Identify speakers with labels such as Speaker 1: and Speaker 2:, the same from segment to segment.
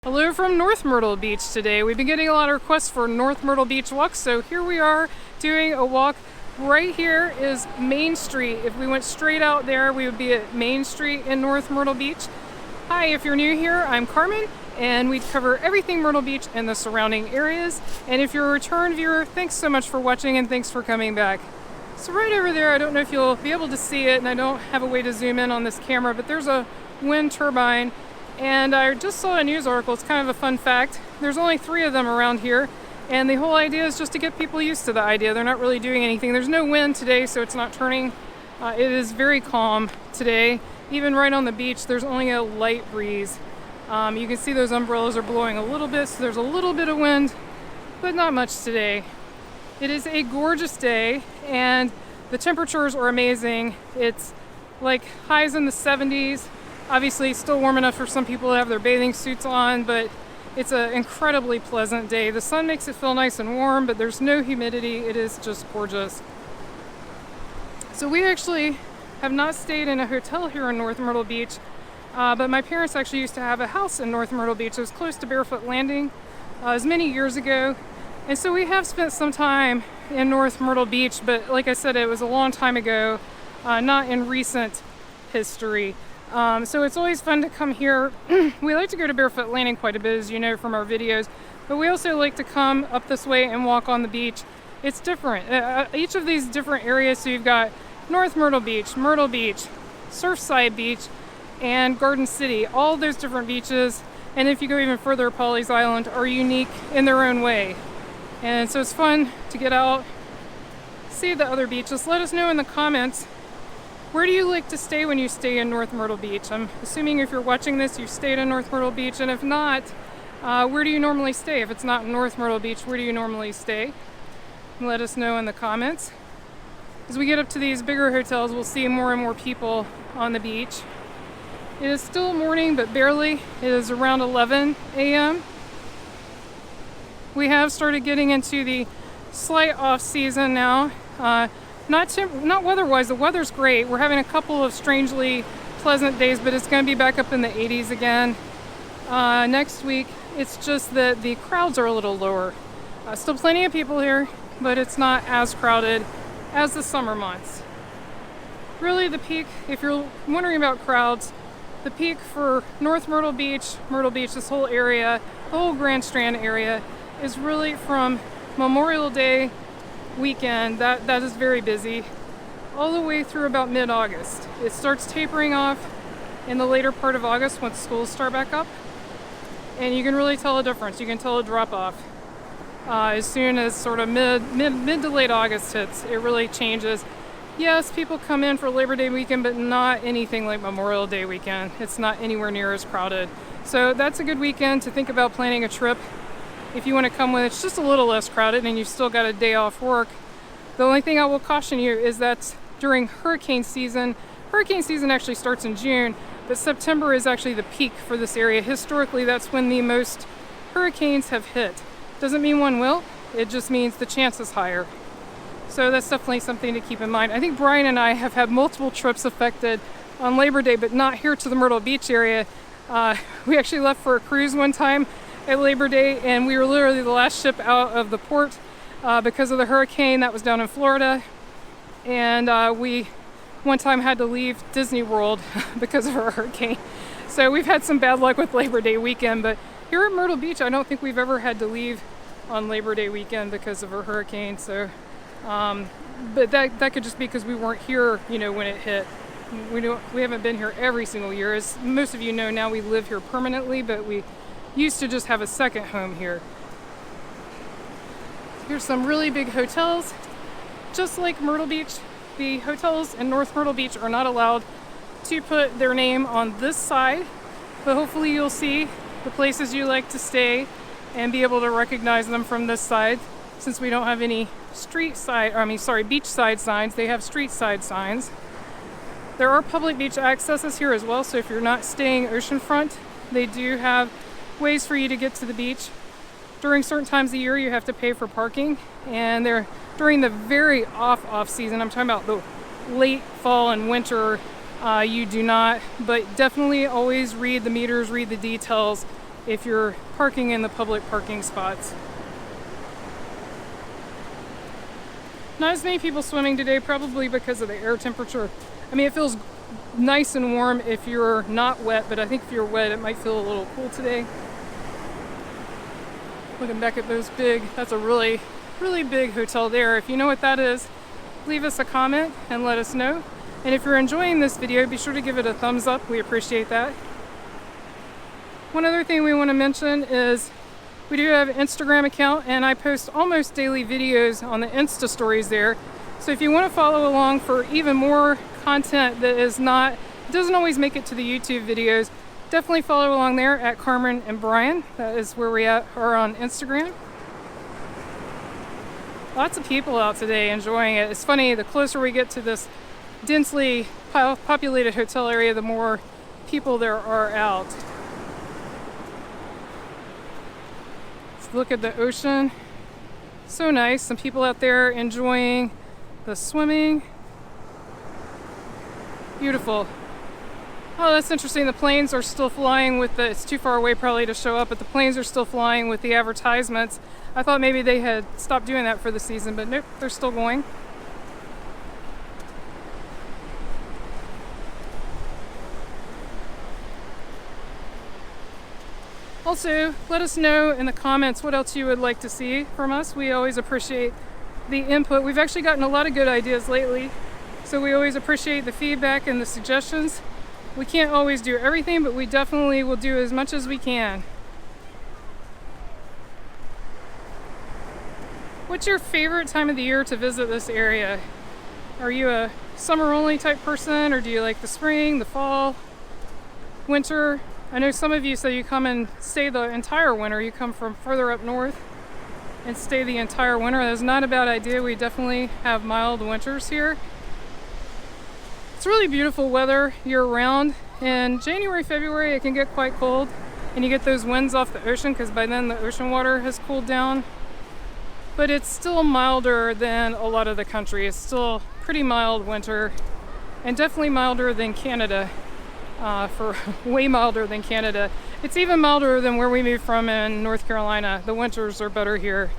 Speaker 1: Hello from North Myrtle Beach today. We've been getting a lot of requests for North Myrtle Beach walks, so here we are doing a walk. Right here is Main Street. If we went straight out there, we would be at Main Street in North Myrtle Beach. Hi, if you're new here, I'm Carmen, and we cover everything Myrtle Beach and the surrounding areas. And if you're a return viewer, thanks so much for watching and thanks for coming back. So right over there, I don't know if you'll be able to see it, and I don't have a way to zoom in on this camera, but there's a wind turbine. And I just saw a news article, it's kind of a fun fact. There's only 3 of them around here, and the whole idea is just to get people used to the idea. They're not really doing anything. There's no wind today, so it's not turning. It is very calm today. Even right on the beach, there's only a light breeze. You can see those umbrellas are blowing a little bit, so there's a little bit of wind, but not much today. It is a gorgeous day, and the temperatures are amazing. It's like highs in the 70s. Obviously still warm enough for some people to have their bathing suits on, but it's an incredibly pleasant day. The sun makes it feel nice and warm, but there's no humidity. It is just gorgeous. So we actually have not stayed in a hotel here in North Myrtle Beach, but my parents actually used to have a house in North Myrtle Beach. It was close to Barefoot Landing. It was many years ago. And so we have spent some time in North Myrtle Beach, but like I said, it was a long time ago, not in recent history. So it's always fun to come here. We like to go to Barefoot Landing quite a bit, as you know from our videos, but we also like to come up this way and walk on the beach. It's different. Each of these different areas, so you've got North Myrtle Beach, Surfside Beach, and Garden City. All those different beaches, and if you go even further, Pawleys Island, are unique in their own way. And so it's fun to get out, see the other beaches. Let us know in the comments, where do you like to stay when you stay in North Myrtle Beach? I'm assuming if you're watching this, you've stayed in North Myrtle Beach, and if not, where do you normally stay? If it's not North Myrtle Beach, where do you normally stay? Let us know in the comments. As we get up to these bigger hotels, we'll see more and more people on the beach. It is still morning, but barely. It is around 11 a.m. We have started getting into the slight off season now. Not weather-wise, the weather's great. We're having a couple of strangely pleasant days, but it's going to be back up in the 80s again. Next week, it's just that the crowds are a little lower. Still plenty of people here, but it's not as crowded as the summer months. Really, the peak, if you're wondering about crowds, the peak for North Myrtle Beach, this whole area, the whole Grand Strand area, is really from Memorial Day weekend. That is very busy all the way through about mid-August. It starts tapering off in the later part of August once schools start back up, and you can really tell a difference. You can tell a drop off as soon as sort of mid to late August hits. It really changes. Yes, people come in for Labor Day weekend, but not anything like Memorial Day weekend. It's not anywhere near as crowded. So that's a good weekend to think about planning a trip. If you want to come when it's just a little less crowded and you've still got a day off work. The only thing I will caution you is that during hurricane season actually starts in June, but September is actually the peak for this area. Historically, that's when the most hurricanes have hit. Doesn't mean one will, it just means the chance is higher. So that's definitely something to keep in mind. I think Brian and I have had multiple trips affected on Labor Day, but not here to the Myrtle Beach area. We actually left for a cruise one time at Labor Day, and we were literally the last ship out of the port because of the hurricane that was down in Florida. And we one time had to leave Disney World because of a hurricane. So we've had some bad luck with Labor Day weekend, but here at Myrtle Beach, I don't think we've ever had to leave on Labor Day weekend because of a hurricane. So, but that could just be because we weren't here, when it hit. We haven't been here every single year. As most of you know now, we live here permanently, but we used to just have a second home here. Here's some really big hotels. Just like Myrtle Beach, the hotels in North Myrtle Beach are not allowed to put their name on this side, but hopefully you'll see the places you like to stay and be able to recognize them from this side. Since we don't have any beach side signs, they have street side signs. There are public beach accesses here as well, so if you're not staying oceanfront, they do have ways for you to get to the beach. During certain times of the year, you have to pay for parking, and during the very off season, I'm talking about the late fall and winter, you do not, but definitely always read the meters, read the details, if you're parking in the public parking spots. Not as many people swimming today, probably because of the air temperature. I mean, it feels nice and warm if you're not wet, but I think if you're wet, it might feel a little cool today. Looking back at those that's a really, really big hotel there. If you know what that is, leave us a comment and let us know. And if you're enjoying this video, be sure to give it a thumbs up. We appreciate that. One other thing we want to mention is we do have an Instagram account, and I post almost daily videos on the Insta stories there. So if you want to follow along for even more content that doesn't always make it to the YouTube videos, definitely follow along there at Carmen and Brian. That is where we are on Instagram. Lots of people out today enjoying it. It's funny, the closer we get to this densely populated hotel area, the more people there are out. Let's look at the ocean. So nice. Some people out there enjoying the swimming. Beautiful. Oh, that's interesting. The planes are still flying with it's too far away probably to show up, but the planes are still flying with the advertisements. I thought maybe they had stopped doing that for the season, but nope, they're still going. Also, let us know in the comments what else you would like to see from us. We always appreciate the input. We've actually gotten a lot of good ideas lately, so we always appreciate the feedback and the suggestions. We can't always do everything, but we definitely will do as much as we can. What's your favorite time of the year to visit this area? Are you a summer only type person, or do you like the spring, the fall, winter? I know some of you say you come and stay the entire winter. You come from further up north and stay the entire winter. That's not a bad idea. We definitely have mild winters here. It's really beautiful weather year-round. In January, February, it can get quite cold, and you get those winds off the ocean because by then the ocean water has cooled down. But it's still milder than a lot of the country. It's still pretty mild winter, and definitely milder than Canada, way milder than Canada. It's even milder than where we moved from in North Carolina. The winters are better here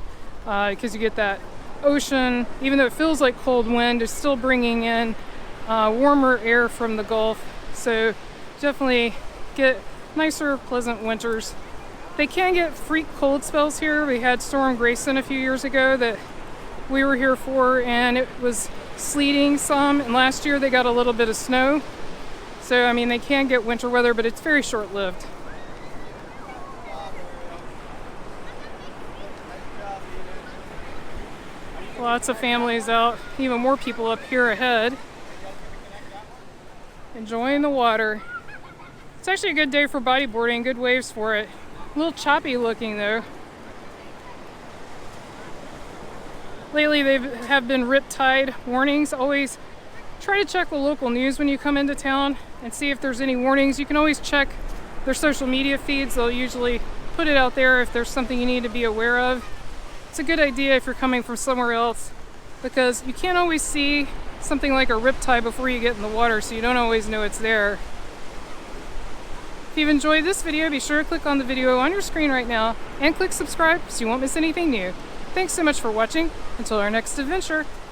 Speaker 1: because you get that ocean. Even though it feels like cold wind, it's still bringing in warmer air from the Gulf, so definitely get nicer, pleasant winters. They can get freak cold spells here. We had Storm Grayson a few years ago that we were here for, and it was sleeting some, and last year they got a little bit of snow. So I mean, they can get winter weather, but it's very short-lived. Lots of families out, even more people up here ahead, enjoying the water. It's actually a good day for bodyboarding, good waves for it. A little choppy looking though. Lately they have been riptide warnings. Always try to check the local news when you come into town and see if there's any warnings. You can always check their social media feeds. They'll usually put it out there if there's something you need to be aware of. It's a good idea if you're coming from somewhere else, because you can't always see something like a riptide before you get in the water, so you don't always know it's there. If you've enjoyed this video, be sure to click on the video on your screen right now and click subscribe so you won't miss anything new. Thanks so much for watching. Until our next adventure.